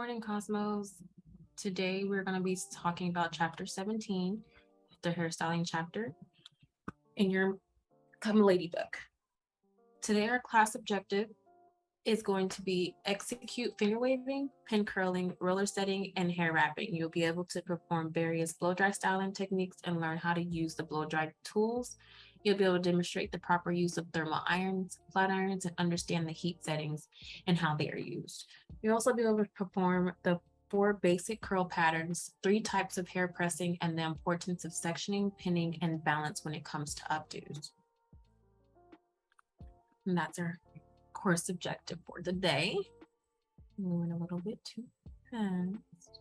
Morning, Cosmos. Today we're going to be talking about chapter 17, the hairstyling chapter in your Come Lady book. Today our class objective is going to be execute finger waving, pin curling, roller setting, and hair wrapping. You'll be able to perform various blow dry styling techniques and learn how to use the blow dry tools. You'll be able to demonstrate the proper use of thermal irons, flat irons, and understand the heat settings and how they are used. You'll also be able to perform the 4 basic curl patterns, 3 types of hair pressing, and the importance of sectioning, pinning, and balance when it comes to updos. And that's our course objective for the day. Moving a little bit too fast.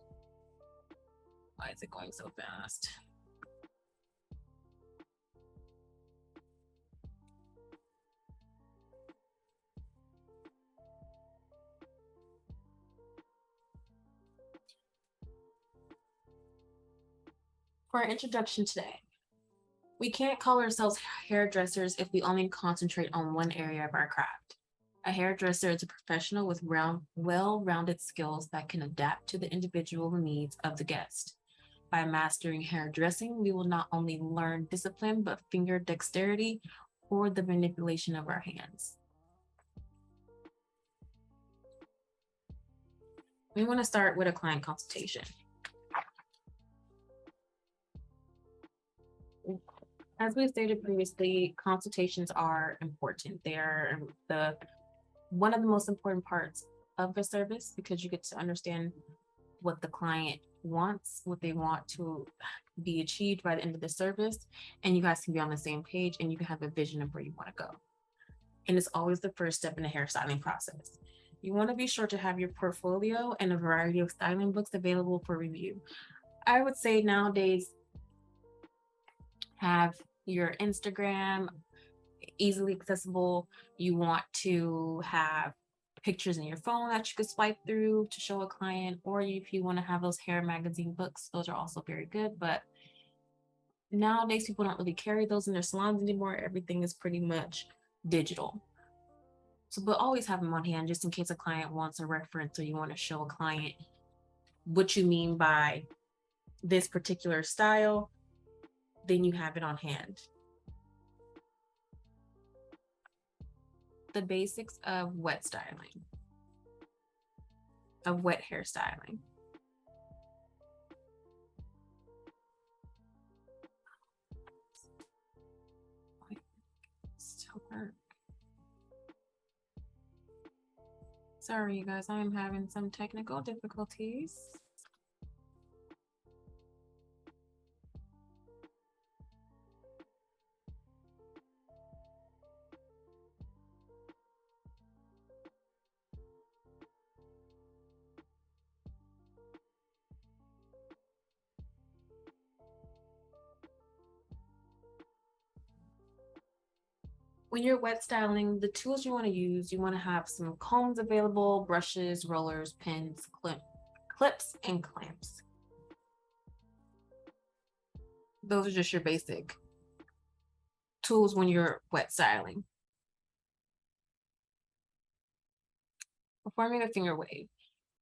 Why is it going so fast? For our introduction today, we can't call ourselves hairdressers if we only concentrate on one area of our craft. A hairdresser is a professional with well-rounded skills that can adapt to the individual needs of the guest. By mastering hairdressing, we will not only learn discipline, but finger dexterity or the manipulation of our hands. We want to start with a client consultation. As we stated previously, consultations are important. They are one of the most important parts of the service because you get to understand what the client wants, what they want to be achieved by the end of the service, and you guys can be on the same page and you can have a vision of where you want to go. And it's always the first step in the hairstyling process. You want to be sure to have your portfolio and a variety of styling books available for review. I would say nowadays, have your Instagram easily accessible. You want to have pictures in your phone that you could swipe through to show a client, or if you want to have those hair magazine books, those are also very good. But nowadays, people don't really carry those in their salons anymore. Everything is pretty much digital. So, but always have them on hand just in case a client wants a reference or you want to show a client what you mean by this particular style, then you have it on hand. The basics of wet styling, of wet hairstyling. Still work. Sorry, you guys, I am having some technical difficulties. When you're wet styling, the tools you want to use, you want to have some combs available, brushes, rollers, pins, clips, and clamps. Those are just your basic tools when you're wet styling. Performing a finger wave.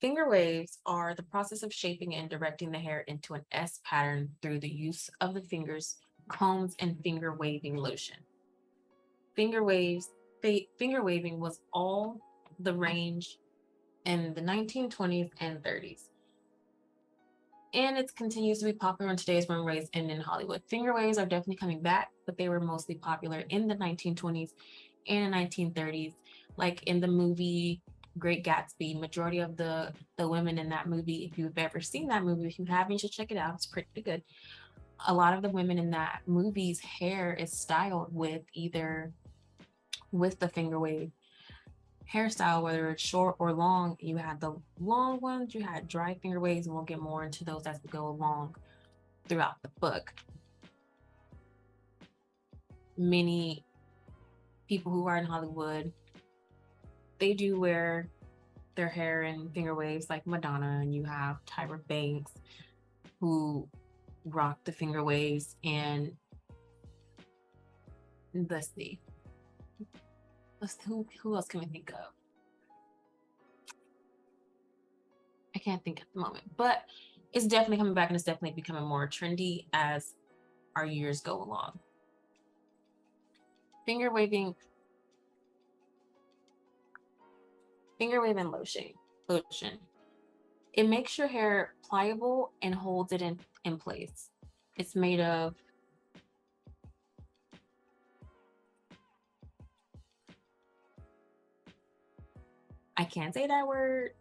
Finger waves are the process of shaping and directing the hair into an S pattern through the use of the fingers, combs, and finger waving lotion. Finger waving was all the range in the 1920s and 30s. And it continues to be popular in today's runways and in Hollywood. Finger waves are definitely coming back, but they were mostly popular in the 1920s and 1930s. Like in the movie Great Gatsby, majority of the women in that movie, if you've ever seen that movie, if you haven't, you should check it out. It's pretty good. A lot of the women in that movie's hair is styled with the finger wave hairstyle, whether it's short or long. You had the long ones, you had dry finger waves, and we'll get more into those as we go along throughout the book. Many people who are in Hollywood, they do wear their hair in finger waves, like Madonna, and you have Tyra Banks who rock the finger waves. And let's see, who else can we think of? I can't think at the moment, but it's definitely coming back, and it's definitely becoming more trendy as our years go along. Finger waving lotion. It makes your hair pliable and holds it in place. It's made of I can't say that word.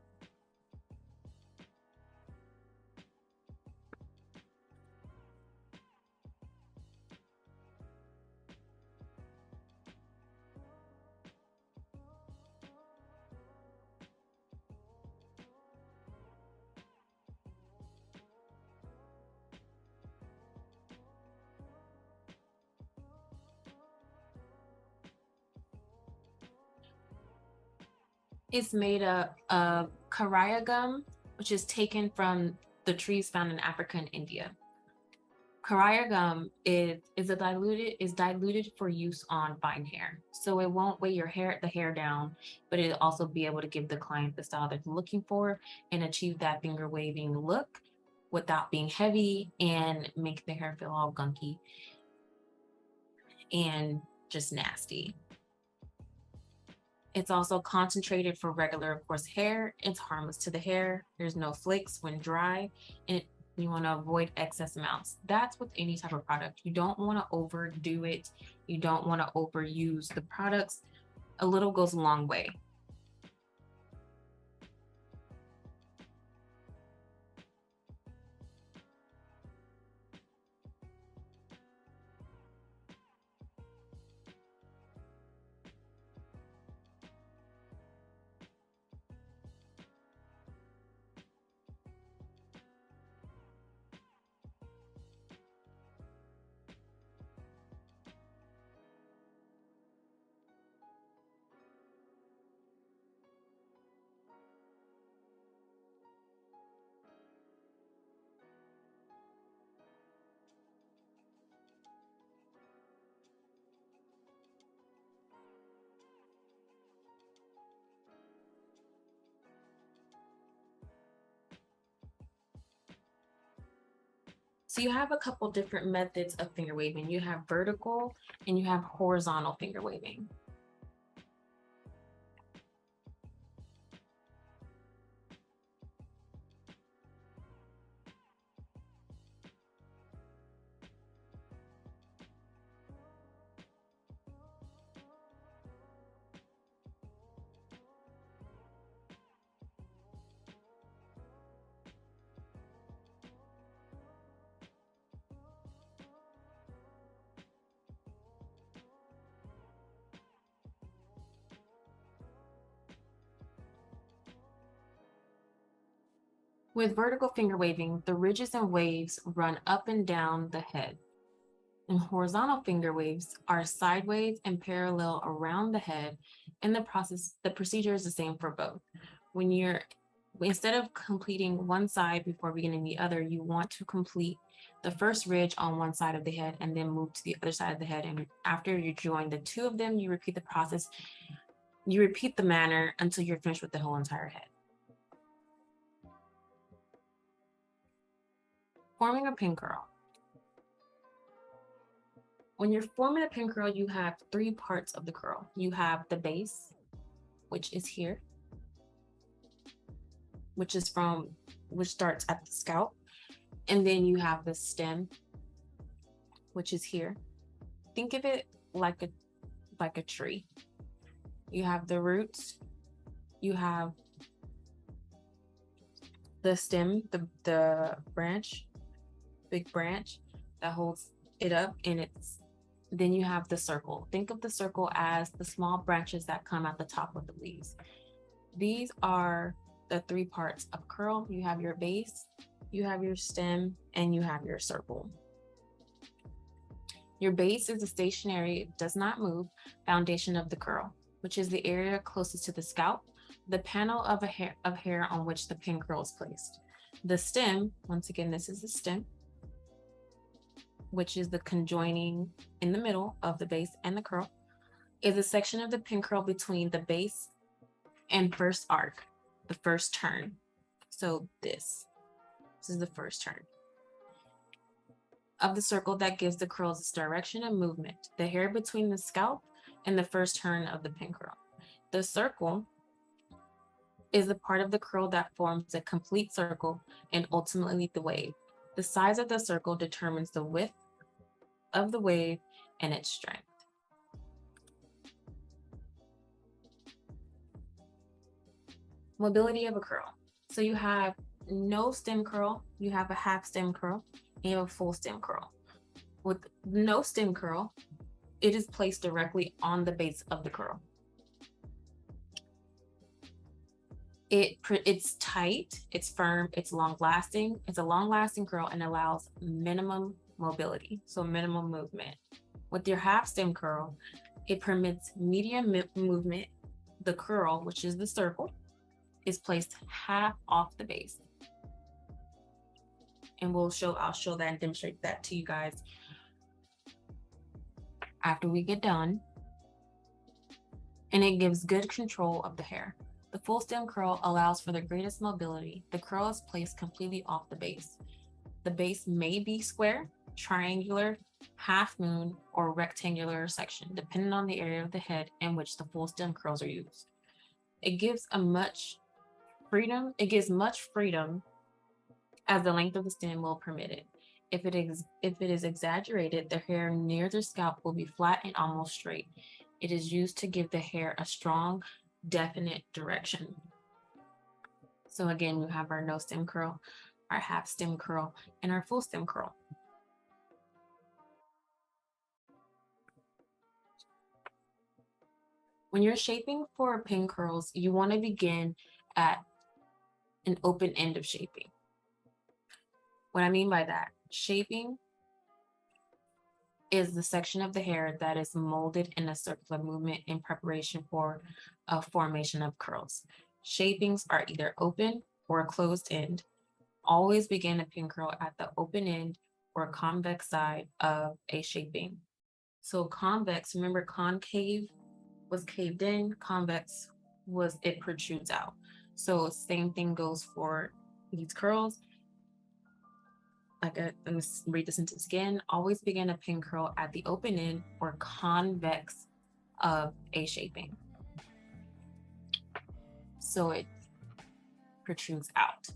It's made of caraya gum, which is taken from the trees found in Africa and India. Caraya gum is diluted for use on fine hair, so it won't weigh the hair down, but it'll also be able to give the client the style they're looking for and achieve that finger waving look without being heavy and make the hair feel all gunky and just nasty. It's also concentrated for regular, of course, hair. It's harmless to the hair. There's no flakes when dry, and you want to avoid excess amounts. That's with any type of product. You don't want to overdo it. You don't want to overuse the products. A little goes a long way. So you have a couple different methods of finger waving. You have vertical and you have horizontal finger waving. With vertical finger waving, the ridges and waves run up and down the head. And horizontal finger waves are sideways and parallel around the head. And the procedure is the same for both. Instead of completing one side before beginning the other, you want to complete the first ridge on one side of the head and then move to the other side of the head. And after you join the two of them, you repeat the process. You repeat the manner until you're finished with the whole entire head. Forming a pin curl. When you're forming a pin curl, you have three parts of the curl. You have the base, which is here, which starts at the scalp. And then you have the stem, which is here. Think of it like a tree. You have the roots, you have the stem, the branch, big branch that holds it up, and then you have the circle. Think of the circle as the small branches that come at the top of the leaves. These are the three parts of curl. You have your base, you have your stem, and you have your circle. Your base is the stationary, does not move, foundation of the curl, which is the area closest to the scalp, the panel of hair on which the pin curl is placed. The stem, once again, this is the stem, which is the conjoining in the middle of the base and the curl, is a section of the pin curl between the base and first arc, the first turn. So this is the first turn of the circle that gives the curls its direction and movement, the hair between the scalp and the first turn of the pin curl. The circle is the part of the curl that forms a complete circle and ultimately the wave. The size of the circle determines the width of the wave and its strength. Mobility of a curl. So you have no stem curl, you have a half stem curl, and you have a full stem curl. With no stem curl, it is placed directly on the base of the curl. It's tight, it's firm, it's long lasting. It's a long lasting curl and allows minimum mobility, so minimum movement. With your half stem curl, it permits medium movement. The curl, which is the circle, is placed half off the base. And I'll show that and demonstrate that to you guys after we get done. And it gives good control of the hair. The full stem curl allows for the greatest mobility. The curl is placed completely off the base. The base may be square, triangular, half moon, or rectangular section, depending on the area of the head in which the full stem curls are used. It gives much freedom as the length of the stem will permit it. If it is exaggerated, the hair near the scalp will be flat and almost straight. It is used to give the hair a strong, definite direction. So again, we have our no stem curl, our half stem curl, and our full stem curl. When you're shaping for pin curls, you want to begin at an open end of shaping. What I mean by that, shaping is the section of the hair that is molded in a circular movement in preparation for a formation of curls. Shapings are either open or a closed end. Always begin a pin curl at the open end or convex side of a shaping. So convex, remember concave was caved in, convex was it protrudes out. So same thing goes for these curls. Let me read the sentence again. Always begin a pin curl at the open end or convex of a shaping. So it protrudes out.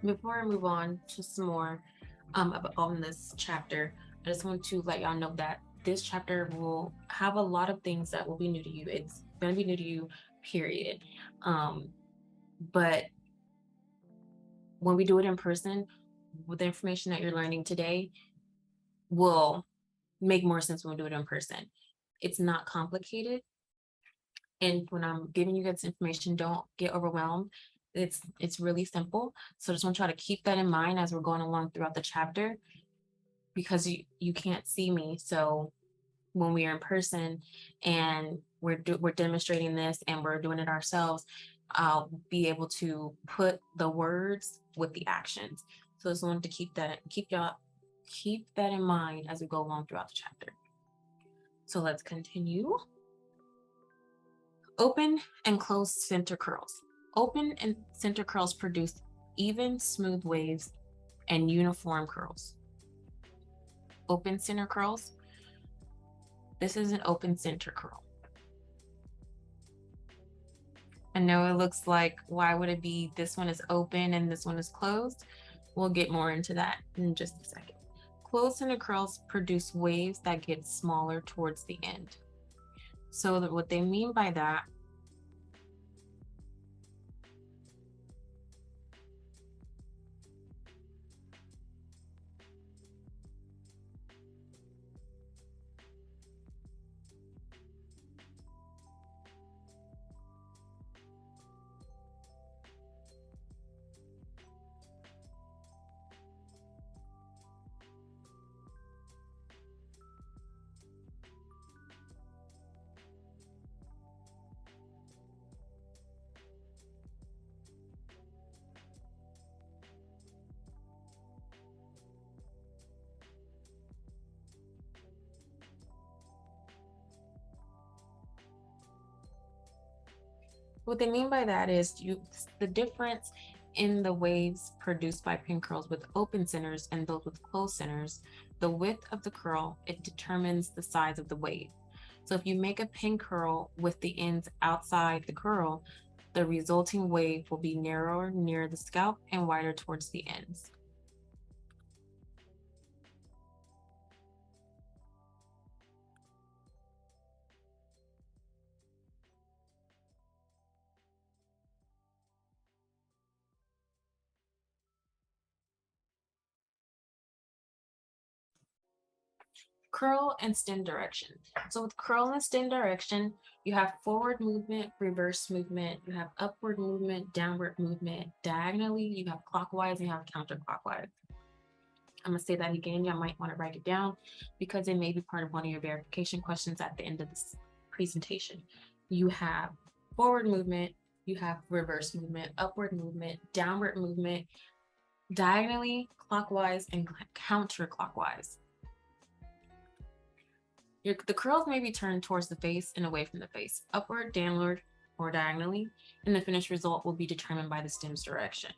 Before I move on to some more on this chapter, I just want to let y'all know that this chapter will have a lot of things that will be new to you. It's going to be new to you, period. But when we do it in person, with the information that you're learning today will make more sense when we do it in person. It's not complicated. And when I'm giving you guys information, don't get overwhelmed. It's really simple. So I just want to try to keep that in mind as we're going along throughout the chapter, because you can't see me. So when we are in person and we're demonstrating this and we're doing it ourselves, I'll be able to put the words with the actions. So I just wanted to keep that in mind as we go along throughout the chapter. So let's continue. Open and closed center curls. Open and center curls produce even, smooth waves and uniform curls. Open center curls. This is an open center curl. I know it looks like, why would it be this one is open and this one is closed? We'll get more into that in just a second. Closed center curls produce waves that get smaller towards the end. So what they mean by that What they mean by that is the difference in the waves produced by pin curls with open centers and those with closed centers, the width of the curl, it determines the size of the wave. So if you make a pin curl with the ends outside the curl, the resulting wave will be narrower near the scalp and wider towards the ends. Curl and stem direction. So with curl and stem direction, you have forward movement, reverse movement, you have upward movement, downward movement, diagonally, you have clockwise, and you have counterclockwise. I'm gonna say that again, you might wanna write it down because it may be part of one of your verification questions at the end of this presentation. You have forward movement, you have reverse movement, upward movement, downward movement, diagonally, clockwise, and counterclockwise. The curls may be turned towards the face and away from the face, upward, downward, or diagonally, and the finished result will be determined by the stem's direction.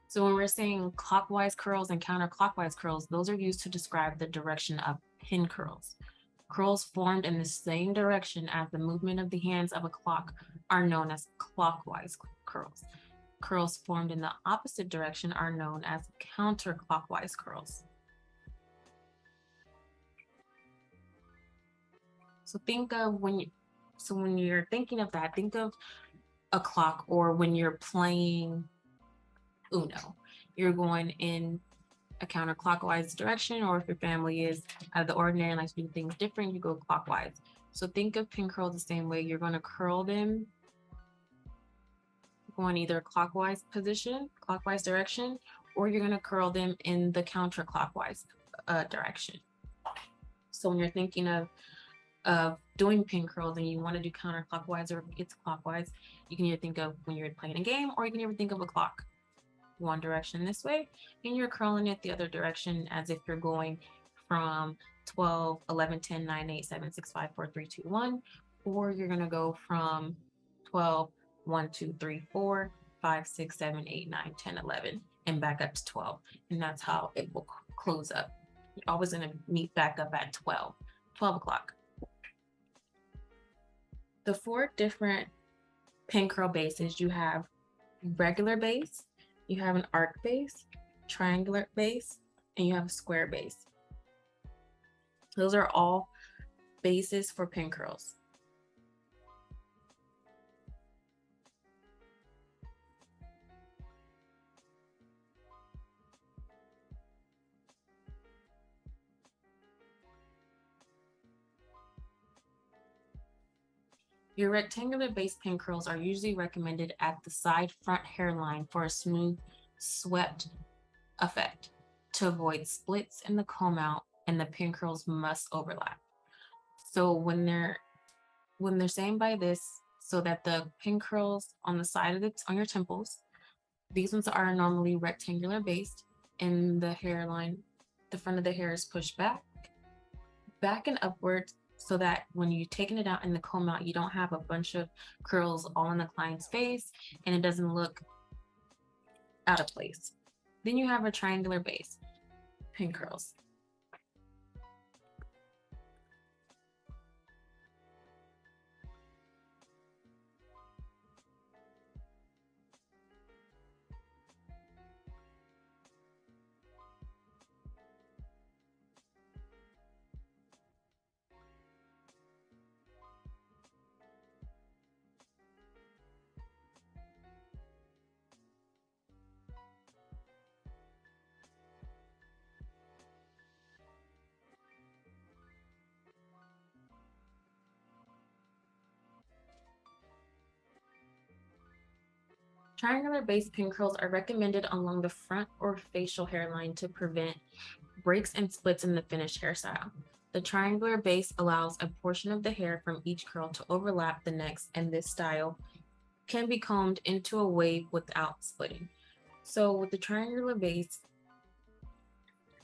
So when we're saying clockwise curls and counterclockwise curls, those are used to describe the direction of pin curls. Curls formed in the same direction as the movement of the hands of a clock are known as clockwise curls. Curls formed in the opposite direction are known as counterclockwise curls. So think of when you're thinking of that, think of a clock, or when you're playing Uno, you're going in a counterclockwise direction, or if your family is out of the ordinary and likes to do things different, you go clockwise. So think of pin curls the same way. You're going to curl them going either clockwise position, clockwise direction, or you're going to curl them in the counterclockwise direction. So when you're thinking of doing pin curls and you want to do counterclockwise or it's clockwise, you can either think of when you're playing a game, or you can either think of a clock. One direction this way, and you're curling it the other direction as if you're going from 12, 11, 10, 9, 8, 7, 6, 5, 4, 3, 2, 1, or you're going to go from 12, 1, 2, 3, 4, 5, 6, 7, 8, 9, 10, 11, and back up to 12. And that's how it will close up. You're always going to meet back up at 12 o'clock. The 4 different pin curl bases, you have regular base, you have an arc base, triangular base, and you have a square base. Those are all bases for pin curls. Your rectangular base pin curls are usually recommended at the side front hairline for a smooth, swept effect. To avoid splits in the comb out, and the pin curls must overlap. So when they're saying by this, so that the pin curls on the side of on your temples, these ones are normally rectangular based, and the hairline, the front of the hair is pushed back and upwards, so that when you're taking it out in the comb out, you don't have a bunch of curls all in the client's face and it doesn't look out of place. Then you have a triangular base, pin curls. Triangular base pin curls are recommended along the front or facial hairline to prevent breaks and splits in the finished hairstyle. The triangular base allows a portion of the hair from each curl to overlap the next, and this style can be combed into a wave without splitting. So with the triangular base,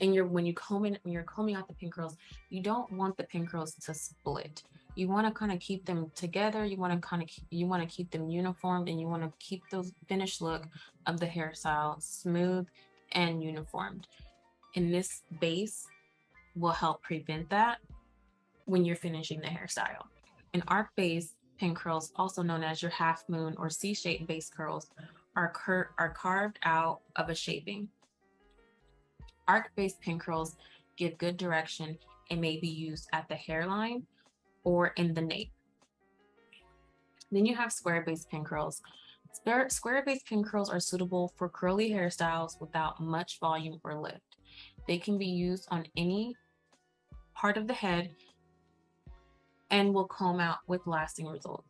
and when you're combing out the pin curls, you don't want the pin curls to split. You want to kind of keep them together. You want to keep them uniformed, and you want to keep the finished look of the hairstyle smooth and uniformed. And this base will help prevent that when you're finishing the hairstyle. An arc base pin curls, also known as your half moon or C-shaped base curls, are carved out of a shaping. Arc-based pin curls give good direction and may be used at the hairline or in the nape. Then you have square-based pin curls. Square-based pin curls are suitable for curly hairstyles without much volume or lift. They can be used on any part of the head and will comb out with lasting results.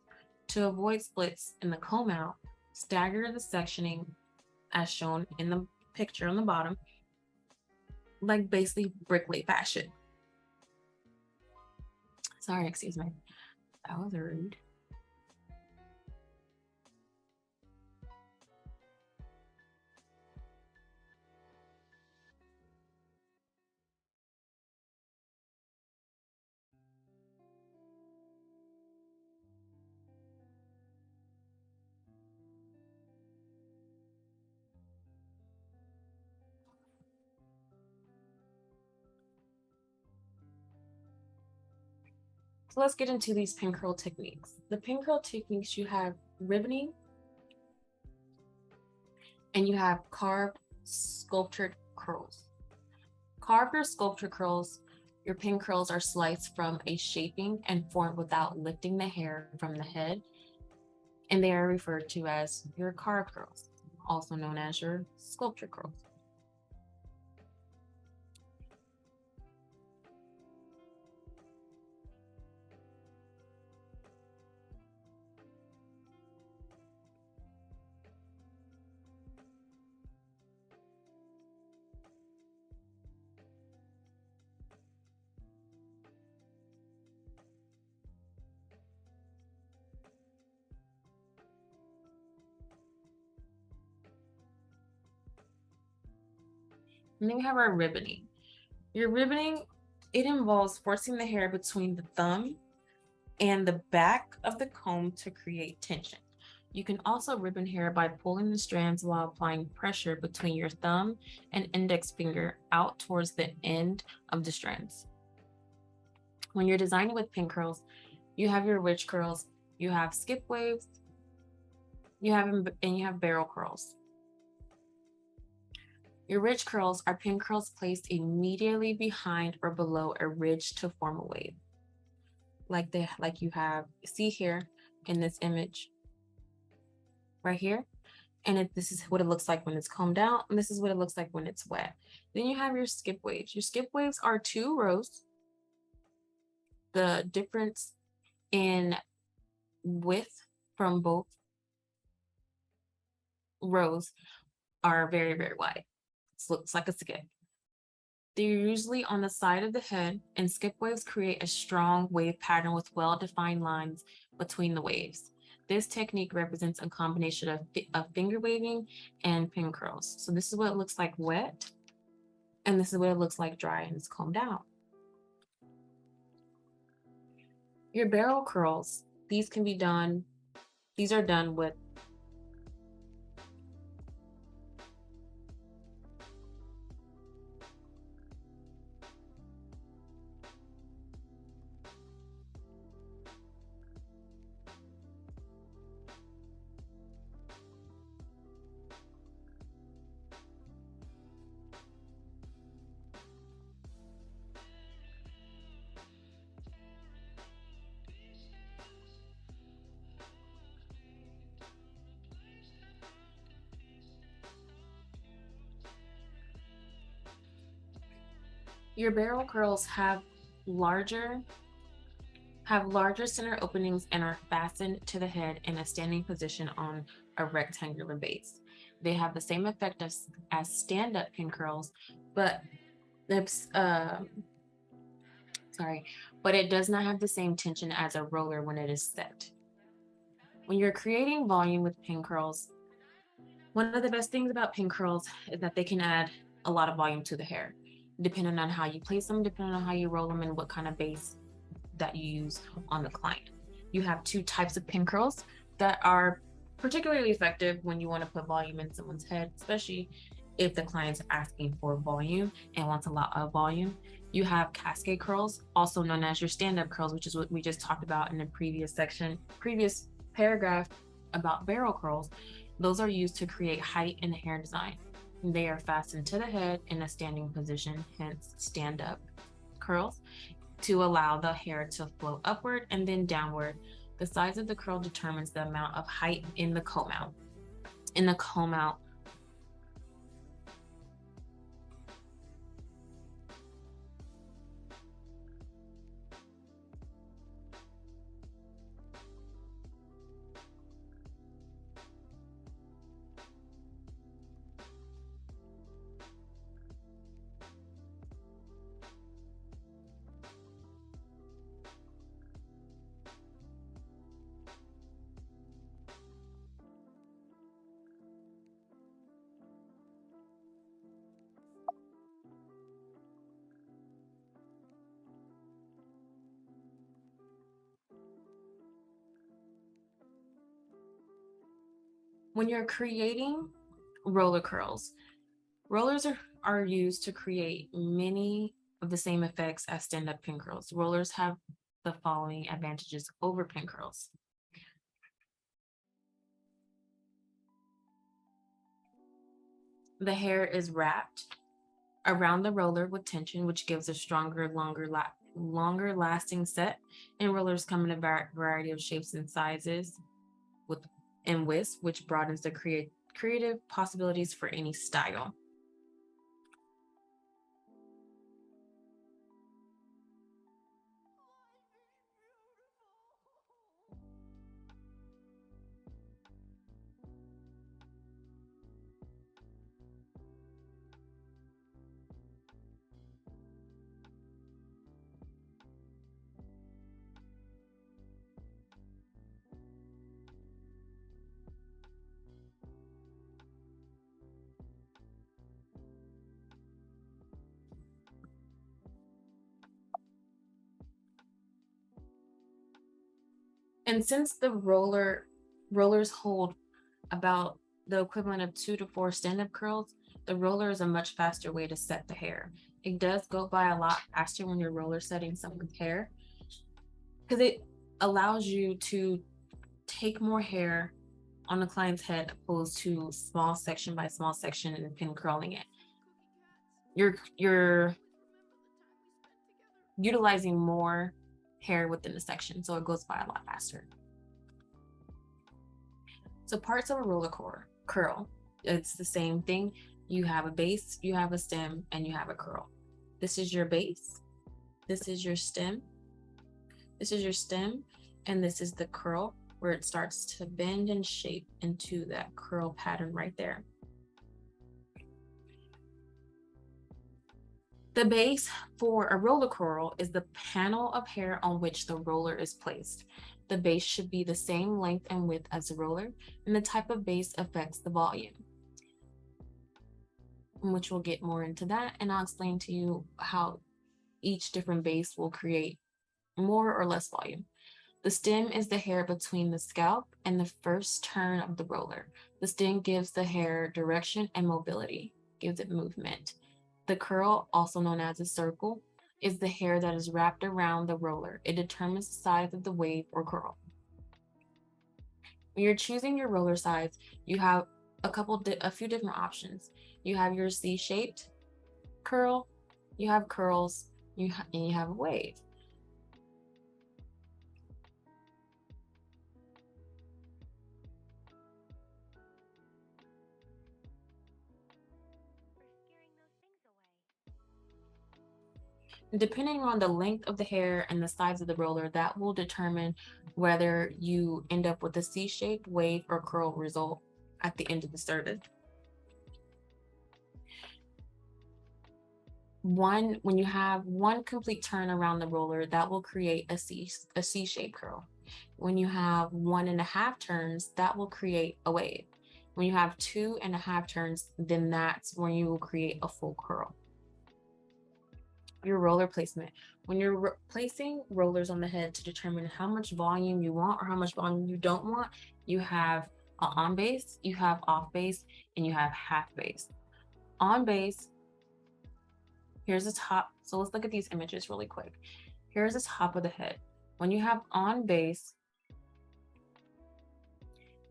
To avoid splits in the comb out, stagger the sectioning as shown in the picture on the bottom, like basically bricklay fashion. Sorry, excuse me. That was rude. So let's get into these pin curl techniques. The pin curl techniques, you have ribboning and you have carved sculptured curls. Carved or sculptured curls, your pin curls are sliced from a shaping and formed without lifting the hair from the head, and they are referred to as your carved curls, also known as your sculptured curls. And then we have our ribboning. Your ribboning, it involves forcing the hair between the thumb and the back of the comb to create tension. You can also ribbon hair by pulling the strands while applying pressure between your thumb and index finger out towards the end of the strands. When you're designing with pin curls, you have your ridge curls, you have skip waves, you have barrel curls. Your ridge curls are pin curls placed immediately behind or below a ridge to form a wave. Like you see here in this image right here. And this is what it looks like when it's combed out, and this is what it looks like when it's wet. Then you have your skip waves. Your skip waves are 2 rows. The difference in width from both rows are very, very wide. It looks like a skip. They're usually on the side of the head, and skip waves create a strong wave pattern with well-defined lines between the waves. This technique represents a combination of finger waving and pin curls. So this is what it looks like wet, and this is what it looks like dry and it's combed out. Your barrel curls, these are done with your barrel curls have larger have larger center openings and are fastened to the head in a standing position on a rectangular base. They have the same effect as stand-up pin curls, but it's sorry, but it does not have the same tension as a roller when it is set. When you're creating volume with pin curls, one of the best things about pin curls is that they can add a lot of volume to the hair, depending on how you place them, depending on how you roll them, and what kind of base that you use on the client. You have two types of pin curls that are particularly effective when you want to put volume in someone's head, especially if the client's asking for volume and wants a lot of volume. You have cascade curls, also known as your stand-up curls, which is what we just talked about in the previous paragraph about barrel curls. Those are used to create height in the hair design. They are fastened to the head in a standing position, hence stand-up curls, to allow the hair to flow upward and then downward. The size of the curl determines the amount of height in the comb out. In the comb out, when you're creating roller curls, rollers are used to create many of the same effects as stand-up pin curls. Rollers have the following advantages over pin curls. The hair is wrapped around the roller with tension, which gives a stronger, longer lasting set. And rollers come in a variety of shapes and sizes and widths, which broadens the creative possibilities for any style. And since the rollers hold about the equivalent of 2 to 4 stand-up curls, the roller is a much faster way to set the hair. It does go by a lot faster when you're roller setting someone's hair because it allows you to take more hair on the client's head opposed to small section by small section and pin curling it. You're utilizing more hair within the section, so it goes by a lot faster. So parts of a roller curl, it's the same thing. You have a base, you have a stem, and you have a curl. This is your base, this is your stem, this is your stem, and this is the curl where it starts to bend and shape into that curl pattern right there. The base for a roller curl is the panel of hair on which the roller is placed. The base should be the same length and width as the roller, and the type of base affects the volume, which we'll get more into that, and I'll explain to you how each different base will create more or less volume. The stem is the hair between the scalp and the first turn of the roller. The stem gives the hair direction and mobility, gives it movement. The curl, also known as a circle, is the hair that is wrapped around the roller. It determines the size of the wave or curl. When you're choosing your roller size, you have a few different options. You have your C-shaped curl, you have curls, and you have a wave. Depending on the length of the hair and the size of the roller, that will determine whether you end up with a C-shaped, wave, or curl result at the end of the service. When you have one complete turn around the roller, that will create a C-shaped curl. When you have 1.5 turns, that will create a wave. When you have 2.5 turns, then that's when you will create a full curl. Your roller placement. When you're placing rollers on the head to determine how much volume you want or how much volume you don't want, you have on base, you have off base, and you have half base. On base, here's the top. So let's look at these images really quick. Here's the top of the head. When you have on base,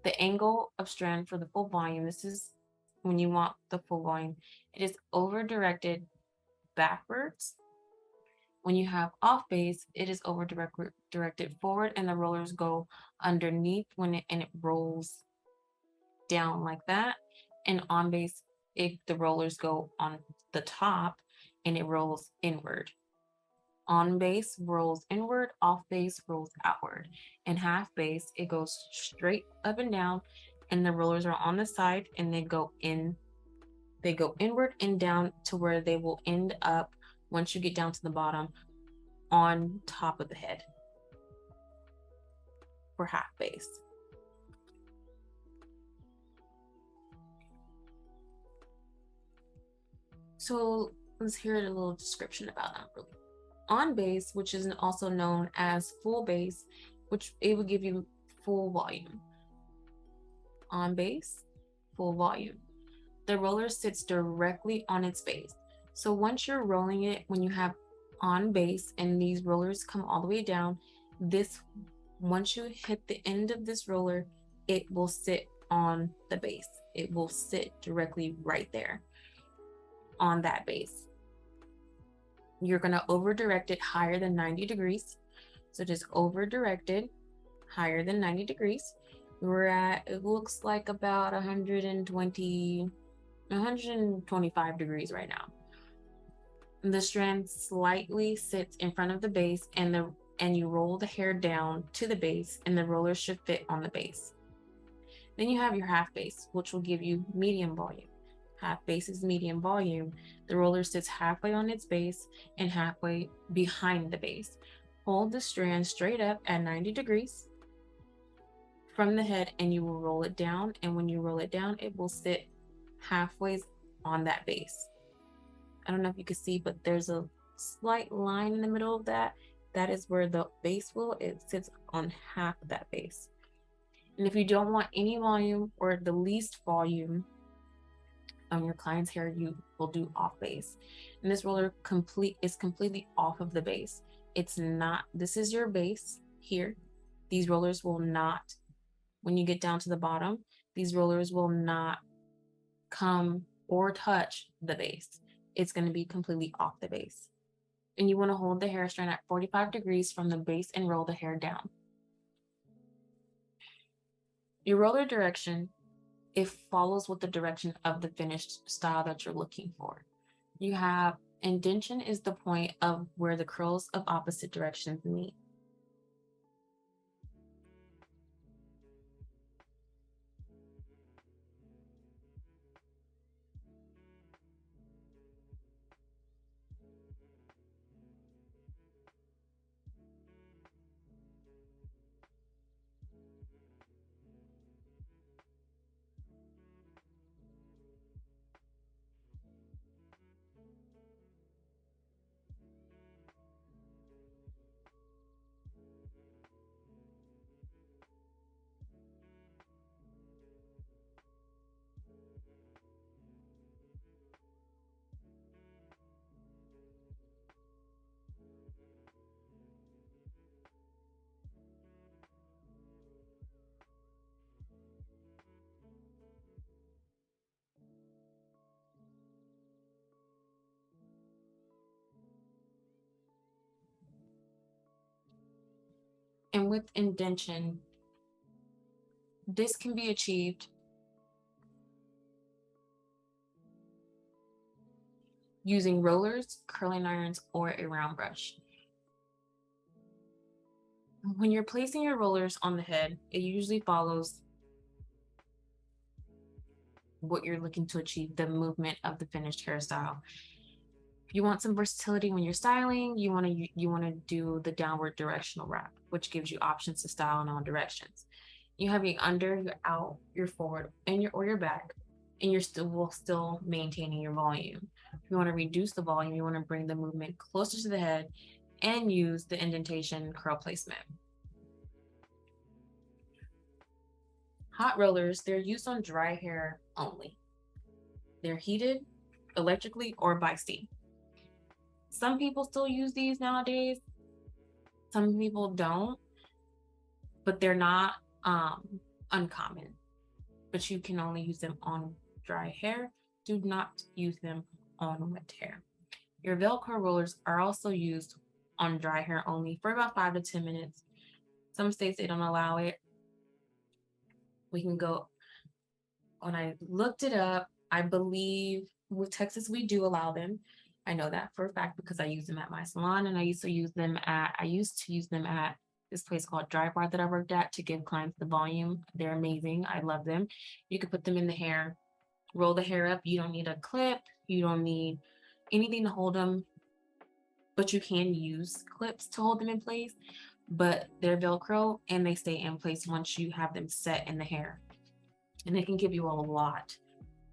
the angle of strand for the full volume, this is when you want the full volume, it is over directed backwards. When you have off base, it is over directed forward, and the rollers go underneath and it rolls down like that. And on base, if the rollers go on the top and it rolls inward. On base rolls inward, off base rolls outward. And half base, it goes straight up and down, and the rollers are on the side and they go inward and down to where they will end up once you get down to the bottom on top of the head for half base. So let's hear a little description about them really. On base, which is also known as full base, which it will give you full volume. On base, full volume. The roller sits directly on its base. So once you're rolling it, when you have on base and these rollers come all the way down, once you hit the end of this roller, it will sit on the base. It will sit directly right there on that base. You're going to over direct it higher than 90 degrees. So just over directed higher than 90 degrees. We're at, it looks like about 125 degrees right now. The strand slightly sits in front of the base, and you roll the hair down to the base, and the roller should fit on the base. Then you have your half base, which will give you medium volume. Half base is medium volume. The roller sits halfway on its base and halfway behind the base. Hold the strand straight up at 90 degrees from the head, and you will roll it down. And when you roll it down, it will sit halfway on that base. I don't know if you can see, but there's a slight line in the middle of that. That is where the base it sits on half of that base. And if you don't want any volume or the least volume on your client's hair, you will do off base. And this roller is completely off of the base. It's not, this is your base here. These rollers will not, when you get down to the bottom, these rollers will not come or touch the base. It's going to be completely off the base. And you want to hold the hair strand at 45 degrees from the base and roll the hair down. Your roller direction, it follows with the direction of the finished style that you're looking for. You have indentation is the point of where the curls of opposite directions meet. And with indentation, this can be achieved using rollers, curling irons, or a round brush. When you're placing your rollers on the head, it usually follows what you're looking to achieve, the movement of the finished hairstyle. If you want some versatility when you're styling, you want to do the downward directional wrap, which gives you options to style in all directions. You have your under, your out, your forward, and your back, and you're still maintaining your volume. If you want to reduce the volume, you want to bring the movement closer to the head and use the indentation curl placement. Hot rollers, they're used on dry hair only. They're heated electrically or by steam. Some people still use these nowadays. Some people don't, but they're not uncommon. But you can only use them on dry hair. Do not use them on wet hair. Your Velcro rollers are also used on dry hair only for about 5 to 10 minutes. Some states, they don't allow it. We can go, when I looked it up, I believe with Texas, we do allow them. I know that for a fact because I use them at my salon, and I used to use them at this place called Dry Bar that I worked at to give clients the volume. They're amazing. I love them. You can put them in the hair, roll the hair up. You don't need a clip. You don't need anything to hold them, but you can use clips to hold them in place. But they're Velcro and they stay in place once you have them set in the hair. And they can give you a lot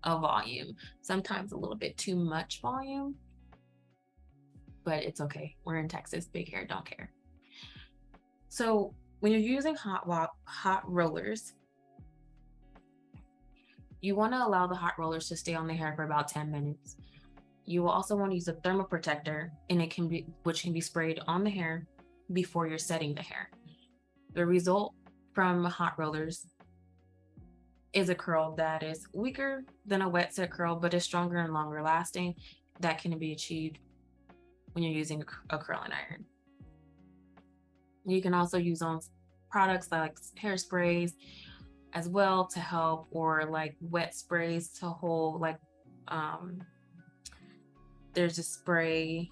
of volume, sometimes a little bit too much volume, but it's okay. We're in Texas, big hair, don't care. So when you're using hot rollers, you want to allow the hot rollers to stay on the hair for about 10 minutes. You will also want to use a thermal protector, and which can be sprayed on the hair before you're setting the hair. The result from hot rollers is a curl that is weaker than a wet set curl, but is stronger and longer lasting. That can be achieved when you're using a curling iron. You can also use on products like hairsprays as well to help, or like wet sprays to hold, like there's a spray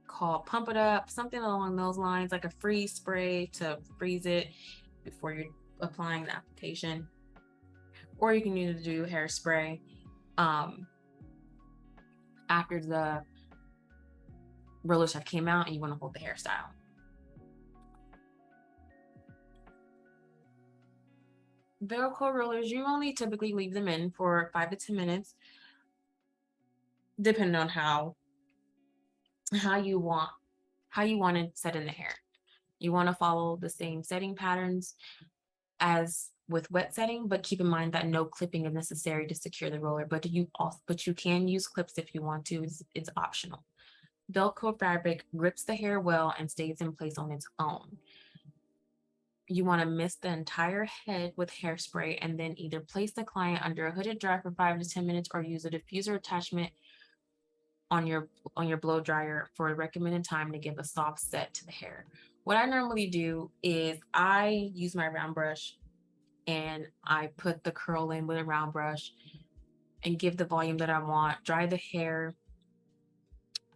called Pump It Up, something along those lines, like a freeze spray to freeze it before you're applying the application. Or you can either do hairspray after the rollers have came out and you want to hold the hairstyle. Velcro rollers, you only typically leave them in for 5 to 10 minutes, depending on how you want it set in the hair. You want to follow the same setting patterns as with wet setting, but keep in mind that no clipping is necessary to secure the roller. But you can use clips if you want to. It's optional. Velcro fabric grips the hair well and stays in place on its own. You want to mist the entire head with hairspray and then either place the client under a hooded dryer for 5 to 10 minutes or use a diffuser attachment on your blow dryer for a recommended time to give a soft set to the hair. What I normally do is I use my round brush and I put the curl in with a round brush and give the volume that I want, dry the hair,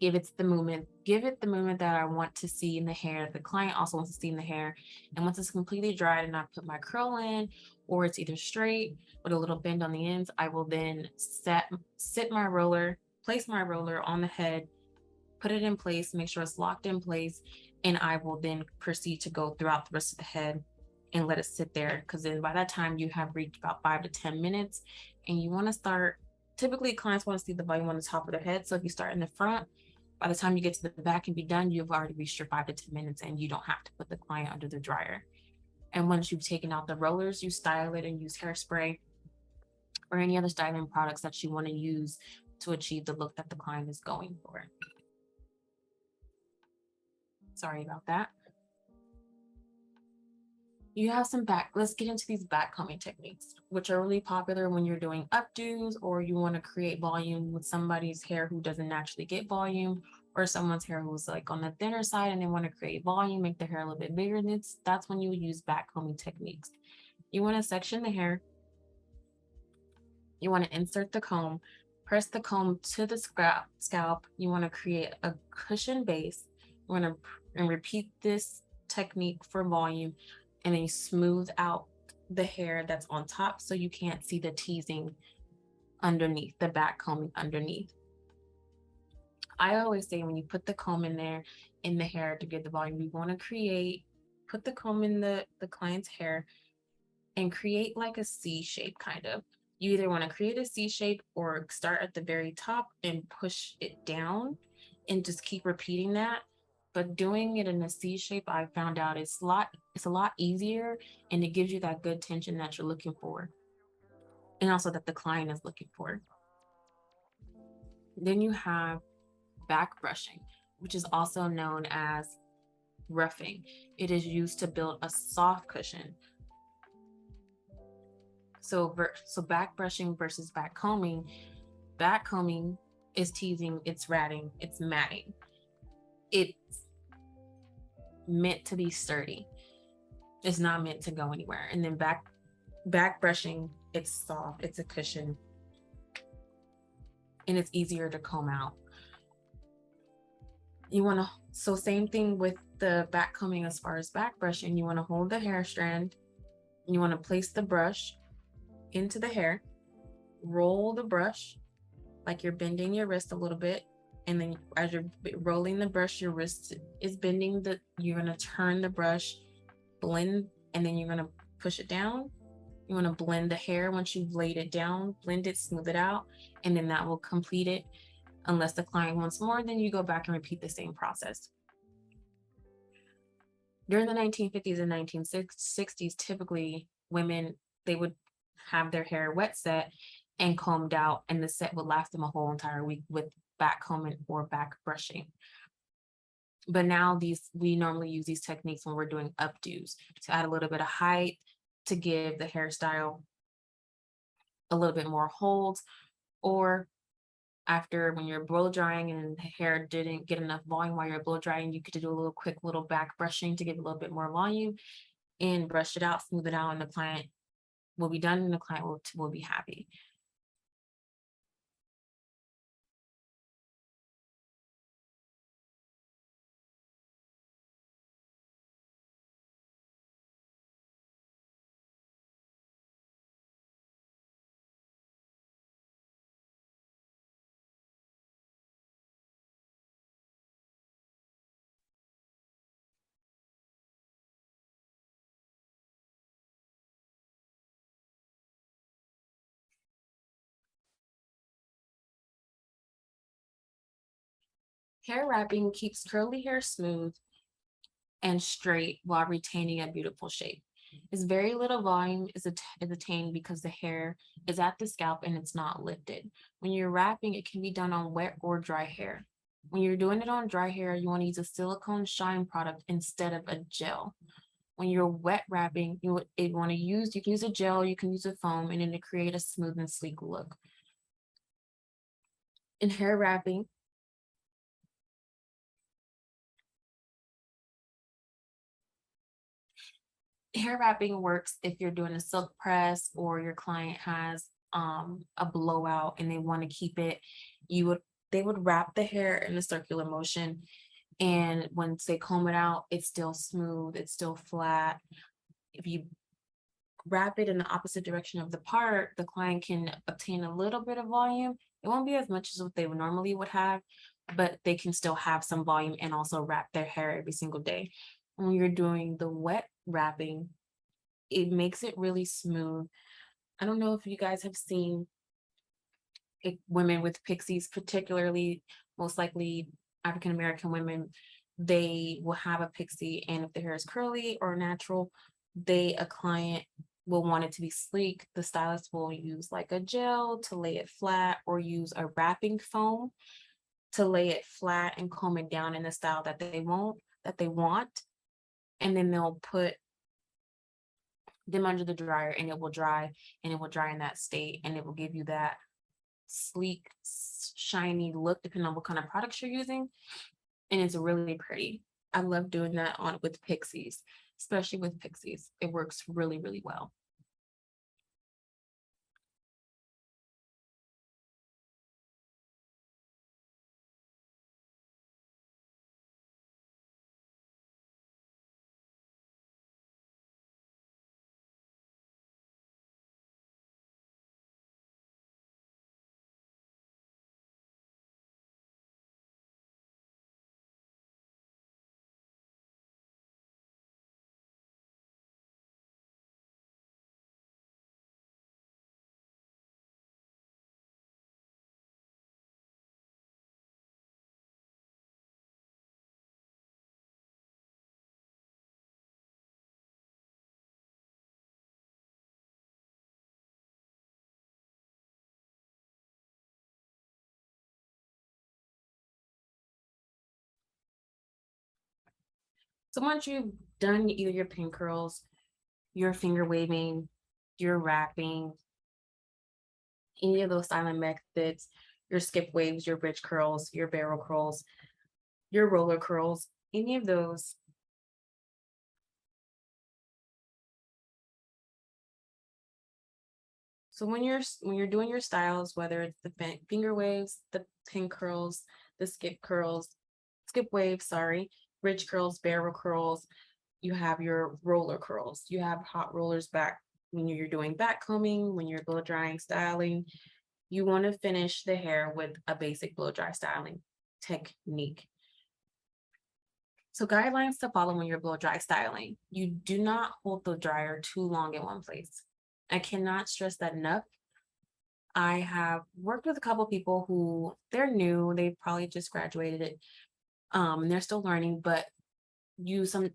give it the movement that I want to see in the hair, the client also wants to see in the hair. And once it's completely dried and I put my curl in, or it's either straight with a little bend on the ends, I will then sit my roller, place my roller on the head, put it in place, make sure it's locked in place, and I will then proceed to go throughout the rest of the head and let it sit there, because then by that time you have reached about 5 to 10 minutes and you want to start, typically clients want to see the volume on the top of their head. So if you start in the front, by the time you get to the back and be done, you've already reached your 5 to 10 minutes and you don't have to put the client under the dryer. And once you've taken out the rollers, you style it and use hairspray or any other styling products that you want to use to achieve the look that the client is going for. Sorry about that. You have let's get into these backcombing techniques, which are really popular when you're doing updos or you want to create volume with somebody's hair who doesn't naturally get volume, or someone's hair who's like on the thinner side and they want to create volume, make their hair a little bit bigger. That's when you would use backcombing techniques. You want to section the hair. You want to insert the comb, Press the comb to the scalp. You want to create a cushion base. You want to repeat this technique for volume, and then you smooth out the hair that's on top so you can't see the teasing underneath, the back combing underneath. I always say when you put the comb in there in the hair to get the volume, you want to put the comb in the client's hair and create like a C shape kind of. You either want to create a C shape or start at the very top and push it down and just keep repeating that. But doing it in a C shape, I found out it's a lot easier, and it gives you that good tension that you're looking for, and also that the client is looking for. Then you have back brushing, which is also known as roughing. It is used to build a soft cushion. So back brushing versus back combing is teasing, it's ratting, it's matting. It's meant to be sturdy. It's not meant to go anywhere. And then back brushing, it's soft, it's a cushion, and it's easier to comb out. So same thing with the back combing as far as back brushing. You want to hold the hair strand, you want to place the brush into the hair, roll the brush like you're bending your wrist a little bit, and then as you're rolling the brush, your wrist is bending. You're going to turn the brush, blend, and then you're going to push it down. You want to blend the hair. Once you've laid it down, blend it, smooth it out, and then that will complete it. Unless the client wants more, then you go back and repeat the same process. During the 1950s and 1960s, typically women, they would have their hair wet set and combed out, and the set would last them a whole entire week with back combing or back brushing. But now we normally use these techniques when we're doing updos to add a little bit of height, to give the hairstyle a little bit more hold, or after when you're blow drying and the hair didn't get enough volume while you're blow drying, you could do a little quick little back brushing to give a little bit more volume and brush it out, smooth it out, and the client will be done and the client will be happy. Hair wrapping keeps curly hair smooth and straight while retaining a beautiful shape. It's very little volume is attained because the hair is at the scalp and it's not lifted. When you're wrapping, it can be done on wet or dry hair. When you're doing it on dry hair, you want to use a silicone shine product instead of a gel. When you're wet wrapping, you can use a gel, you can use a foam, and then to create a smooth and sleek look. In hair wrapping, works if you're doing a silk press or your client has a blowout and they want to keep it. They would wrap the hair in a circular motion, and once they comb it out, it's still smooth, it's still flat. If you wrap it in the opposite direction of the part, the client can obtain a little bit of volume. It won't be as much as what they normally would have, but they can still have some volume and also wrap their hair every single day. When you're doing the wet wrapping, it makes it really smooth. I don't know if you guys have seen women with pixies, particularly most likely African American women. They will have a pixie, and if the hair is curly or natural, a client will want it to be sleek. The stylist will use like a gel to lay it flat, or use a wrapping foam to lay it flat and comb it down in the style that they want. And then they'll put them under the dryer, and it will dry in that state, and it will give you that sleek, shiny look depending on what kind of products you're using. And it's really pretty. I love doing that with pixies, especially with pixies. It works really, really well. So once you've done either your pin curls, your finger waving, your wrapping, any of those styling methods, your skip waves, your bridge curls, your barrel curls, your roller curls, any of those. So when you're doing your styles, whether it's the finger waves, the pin curls, the skip waves, sorry, bridge curls, barrel curls, you have your roller curls. You have hot rollers back when you're doing back combing, when you're blow drying, styling. You want to finish the hair with a basic blow dry styling technique. So guidelines to follow when you're blow dry styling. You do not hold the dryer too long in one place. I cannot stress that enough. I have worked with a couple people who they're new, they probably just graduated it, and they're still learning, but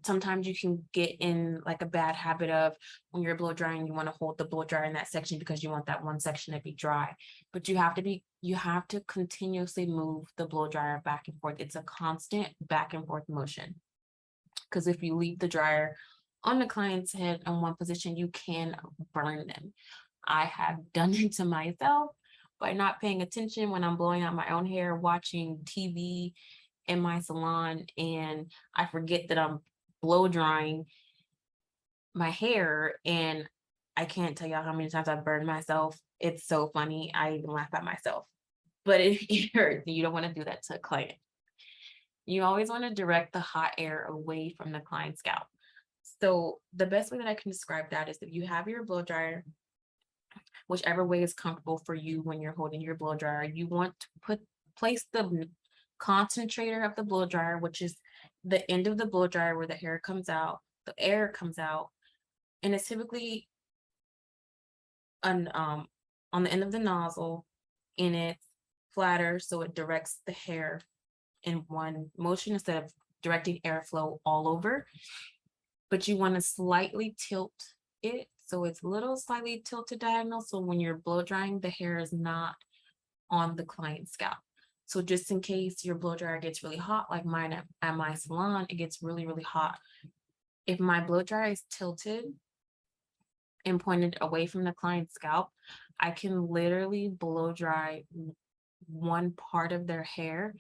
sometimes you can get in like a bad habit of when you're blow drying, you want to hold the blow dryer in that section because you want that one section to be dry. But you have to continuously move the blow dryer back and forth. It's a constant back and forth motion. Because if you leave the dryer on the client's head in one position, you can burn them. I have done it to myself by not paying attention when I'm blowing out my own hair, watching TV in my salon, and I forget that I'm blow drying my hair, and I can't tell y'all how many times I've burned myself. It's so funny. I even laugh at myself, but it hurts. You don't want to do that to a client. You always want to direct the hot air away from the client's scalp. So the best way that I can describe that is if you have your blow dryer, whichever way is comfortable for you when you're holding your blow dryer, you want to place the concentrator of the blow dryer, which is the end of the blow dryer where the hair comes out, the air comes out, and it's typically on the end of the nozzle, and it's flatter, so it directs the hair in one motion instead of directing airflow all over. But you want to slightly tilt it so it's a little slightly tilted diagonal, so when you're blow drying, the hair is not on the client's scalp. So just in case your blow dryer gets really hot, like mine at my salon, it gets really, really hot. If my blow dryer is tilted and pointed away from the client's scalp, I can literally blow dry one part of their hair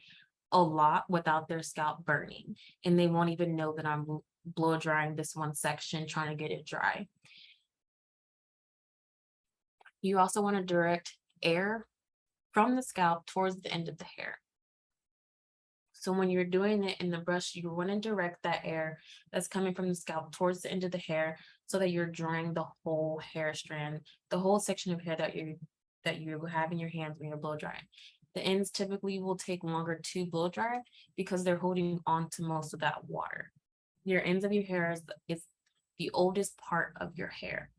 a lot without their scalp burning. And they won't even know that I'm blow drying this one section, trying to get it dry. You also want to direct air from the scalp towards the end of the hair. So when you're doing it in the brush, you want to direct that air that's coming from the scalp towards the end of the hair so that you're drying the whole hair strand, the whole section of hair that you have in your hands when you're blow drying. The ends typically will take longer to blow dry because they're holding on to most of that water. Your ends of your hair is the oldest part of your hair.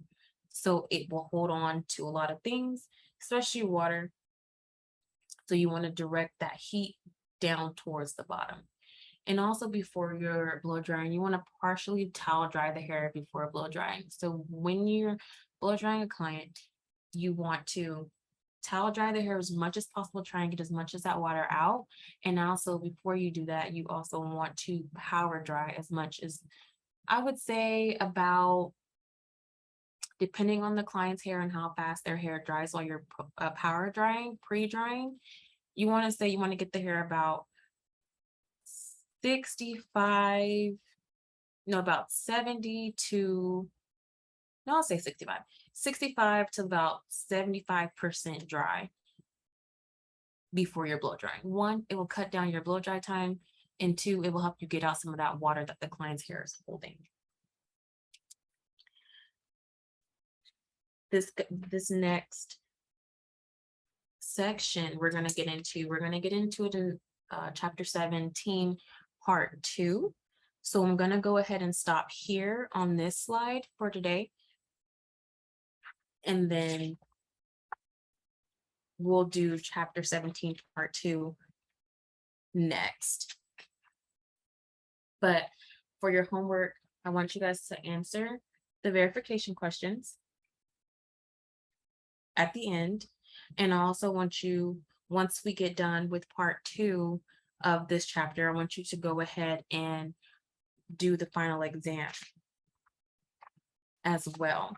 So it will hold on to a lot of things, especially water. So you want to direct that heat down towards the bottom. And also before you're blow drying, you want to partially towel dry the hair before blow drying. So when you're blow drying a client, you want to towel dry the hair as much as possible, try and get as much of that water out. And also before you do that, you also want to power dry as much as, I would say, about, depending on the client's hair and how fast their hair dries while you're power drying, pre-drying, you want to get the hair about 65, no, about 70 to, no, I'll say 65 to about 75% dry before you're blow drying. One, it will cut down your blow dry time, and two, it will help you get out some of that water that the client's hair is holding. This next section we're going to get into it in chapter 17, part 2. So I'm going to go ahead and stop here on this slide for today, and then we'll do chapter 17, part 2 next. But for your homework, I want you guys to answer the verification questions at the end. And I also want you, once we get done with part 2 of this chapter, I want you to go ahead and do the final exam as well.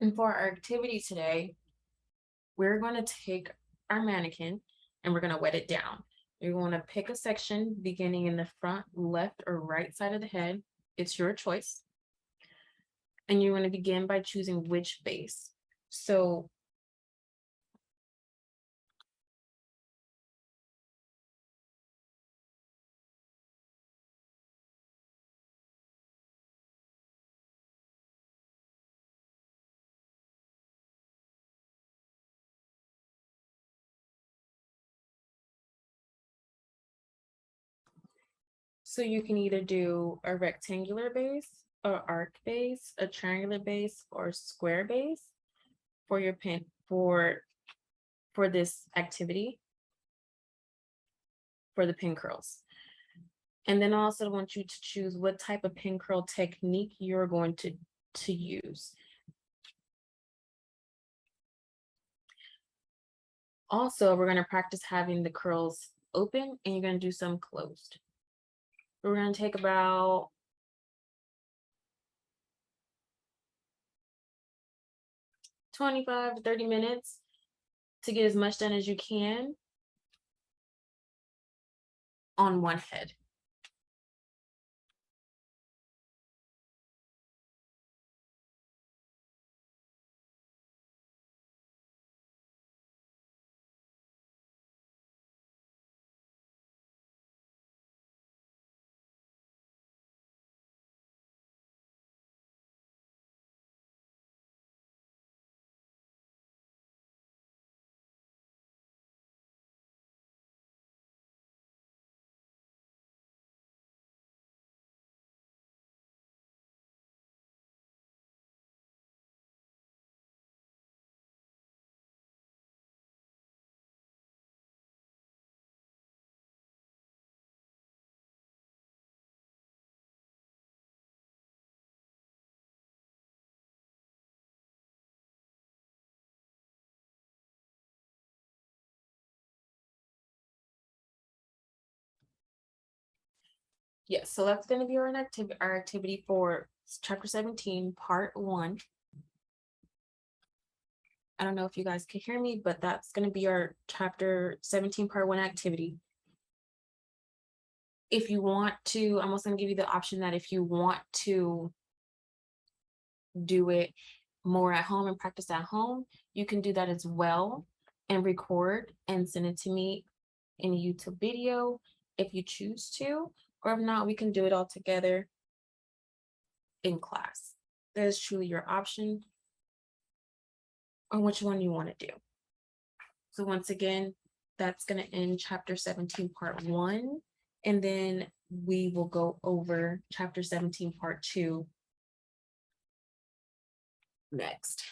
And for our activity today, we're going to take our mannequin and we're going to wet it down. You're going to pick a section beginning in the front, left, or right side of the head. It's your choice. And you're going to begin by choosing which base. So you can either do a rectangular base, or arc base, a triangular base, or square base for your pin for this activity for the pin curls. And then I also want you to choose what type of pin curl technique you're going to use. Also, we're going to practice having the curls open and you're going to do some closed. We're going to take about 25 to 30 minutes to get as much done as you can on one head. Yes, so that's going to be our activity for chapter 17, part 1. I don't know if you guys can hear me, but that's going to be our chapter 17, part 1 activity. If you want to, I'm also going to give you the option that if you want to do it more at home and practice at home, you can do that as well and record and send it to me in a YouTube video if you choose to, or if not, we can do it all together in class. That is truly your option on which one you want to do. So once again, that's going to end chapter 17, part 1, and then we will go over chapter 17, part 2 next.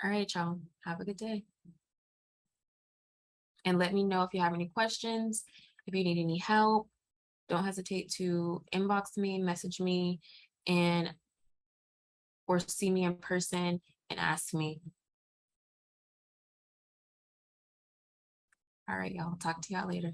All right, y'all, have a good day. And let me know if you have any questions, if you need any help. Don't hesitate to inbox me, message me, or see me in person and ask me. All right, y'all, talk to y'all later.